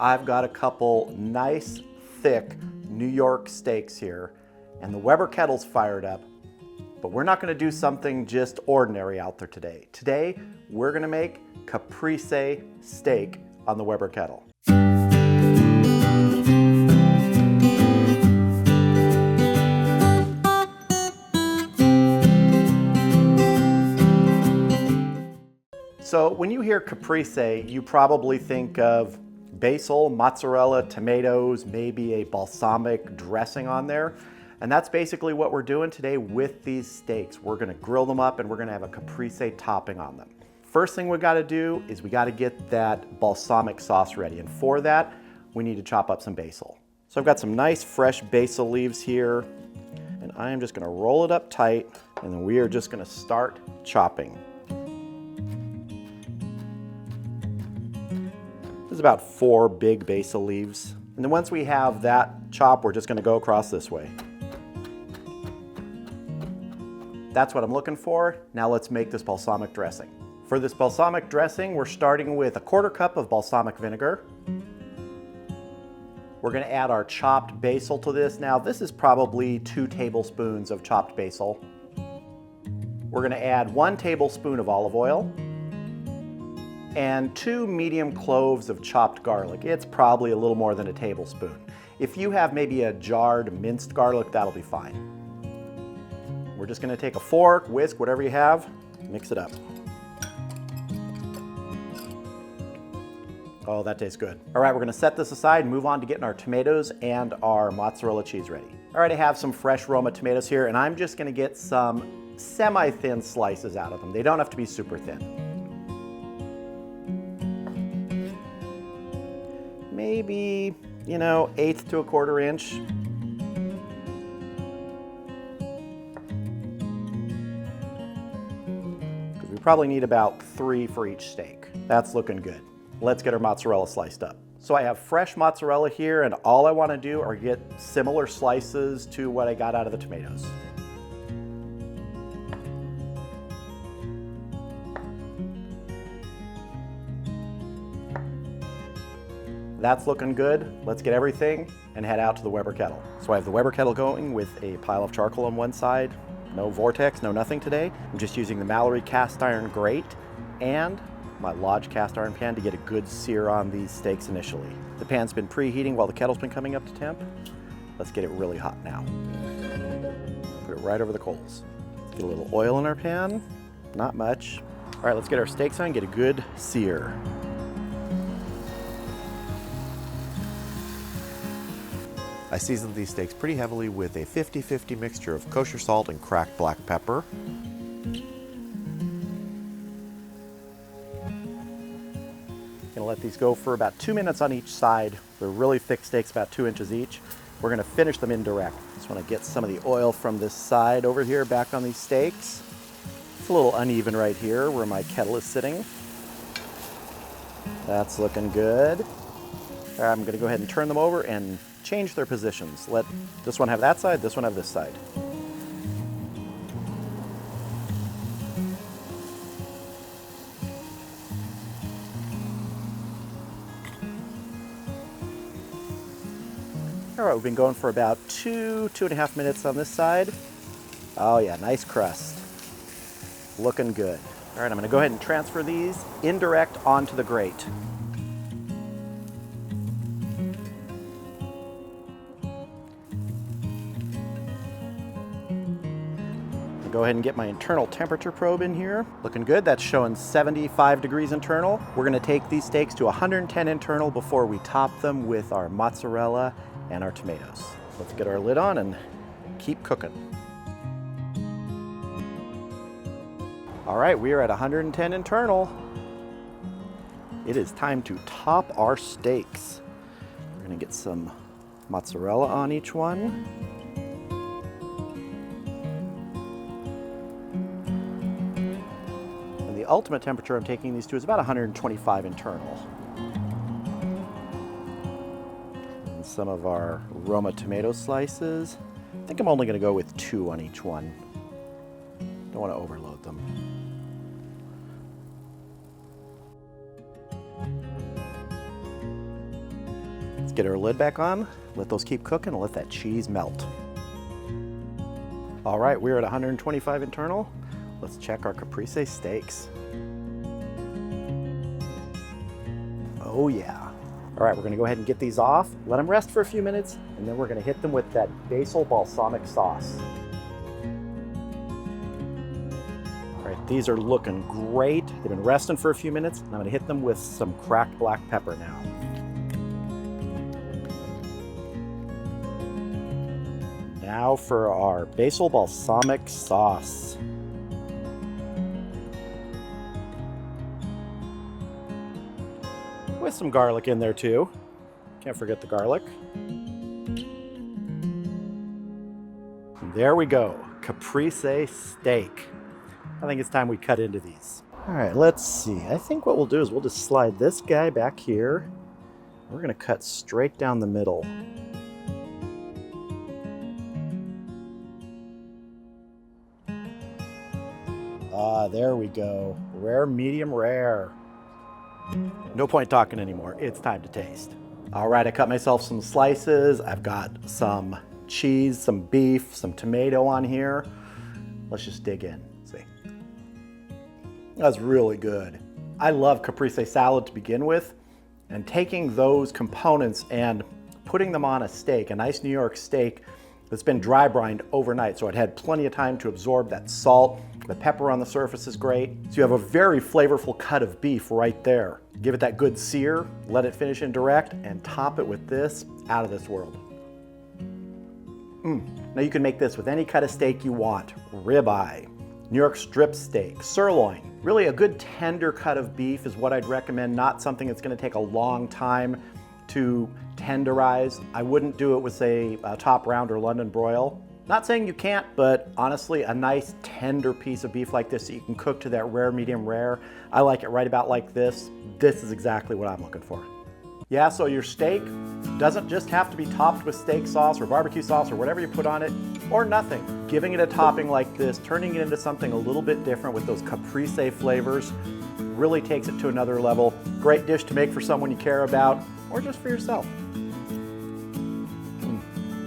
I've got a couple nice, thick New York steaks here, and the Weber kettle's fired up, but we're not gonna do something just ordinary out there today. Today, we're gonna make Caprese steak on the Weber kettle. So when you hear Caprese, you probably think of basil, mozzarella, tomatoes, maybe a balsamic dressing on there. And that's basically what we're doing today with these steaks. We're gonna grill them up and we're gonna have a Caprese topping on them. First thing we gotta do is we gotta get that balsamic sauce ready. And for that, we need to chop up some basil. So I've got some nice fresh basil leaves here, and I am just gonna roll it up tight, and then we are just gonna start chopping. There's about 4 big basil leaves. And then once we have that chop, we're just gonna go across this way. That's what I'm looking for. Now let's make this balsamic dressing. For this balsamic dressing, we're starting with a 1/4 cup of balsamic vinegar. We're gonna add our chopped basil to this. Now this is probably 2 tablespoons of chopped basil. We're gonna add 1 tablespoon of olive oil and 2 medium cloves of chopped garlic. It's probably a little more than a tablespoon. If you have maybe a jarred minced garlic, that'll be fine. We're just gonna take a fork, whisk, whatever you have, mix it up. Oh, that tastes good. All right, we're gonna set this aside and move on to getting our tomatoes and our mozzarella cheese ready. All right, I have some fresh Roma tomatoes here, and I'm just gonna get some semi-thin slices out of them. They don't have to be super thin. Maybe, 1/8 to 1/4 inch. Because we probably need about 3 for each steak. That's looking good. Let's get our mozzarella sliced up. So I have fresh mozzarella here, and all I want to do are get similar slices to what I got out of the tomatoes. That's looking good. Let's get everything and head out to the Weber kettle. So I have the Weber kettle going with a pile of charcoal on one side. No vortex, no nothing today. I'm just using the Mallory cast iron grate and my Lodge cast iron pan to get a good sear on these steaks initially. The pan's been preheating while the kettle's been coming up to temp. Let's get it really hot now. Put it right over the coals. Get a little oil in our pan, not much. All right, let's get our steaks on, get a good sear. I seasoned these steaks pretty heavily with a 50-50 mixture of kosher salt and cracked black pepper. Gonna let these go for about 2 minutes on each side. They're really thick steaks, about 2 inches each. We're gonna finish them indirect. Just wanna get some of the oil from this side over here back on these steaks. It's a little uneven right here where my kettle is sitting. That's looking good. I'm gonna go ahead and turn them over and change their positions. Let this one have that side, this one have this side. All right, we've been going for about 2.5 minutes on this side. Oh yeah, nice crust. Looking good. All right, I'm gonna go ahead and transfer these indirect onto the grate. Go ahead and get my internal temperature probe in here. Looking good, that's showing 75 degrees internal. We're gonna take these steaks to 110 internal before we top them with our mozzarella and our tomatoes. Let's get our lid on and keep cooking. All right, we are at 110 internal. It is time to top our steaks. We're gonna get some mozzarella on each one. The ultimate temperature I'm taking these to is about 125 internal. And some of our Roma tomato slices. I think I'm only going to go with 2 on each one. Don't want to overload them. Get our lid back on, let those keep cooking, and let that cheese melt. All right, we're at 125 internal. Let's check our Caprese steaks. Oh yeah. All right, we're gonna go ahead and get these off, let them rest for a few minutes, and then we're gonna hit them with that basil balsamic sauce. All right, these are looking great. They've been resting for a few minutes, and I'm gonna hit them with some cracked black pepper now. Now for our basil balsamic sauce. With some garlic in there too. Can't forget the garlic. And there we go, Caprese steak. I think it's time we cut into these. All right, let's see. I think what we'll do is we'll just slide this guy back here. We're gonna cut straight down the middle. Ah, there we go. Rare, medium rare. No point talking anymore. It's time to taste. All right, I cut myself some slices. I've got some cheese, some beef, some tomato on here. Let's just dig in. See. That's really good. I love Caprese salad to begin with, and taking those components and putting them on a steak, a nice New York steak that's been dry brined overnight, so it had plenty of time to absorb that salt. The pepper on the surface is great. So you have a very flavorful cut of beef right there. Give it that good sear, let it finish in direct, and top it with this, out of this world. Now you can make this with any cut of steak you want. Ribeye, New York strip steak, sirloin. Really a good tender cut of beef is what I'd recommend, not something that's gonna take a long time to tenderize. I wouldn't do it with, say, a top round or London broil. Not saying you can't, but honestly, a nice tender piece of beef like this that you can cook to that rare, medium rare. I like it right about like this. This is exactly what I'm looking for. Yeah, so your steak doesn't just have to be topped with steak sauce or barbecue sauce or whatever you put on it, or nothing. Giving it a topping like this, turning it into something a little bit different with those Caprese flavors, really takes it to another level. Great dish to make for someone you care about, or just for yourself.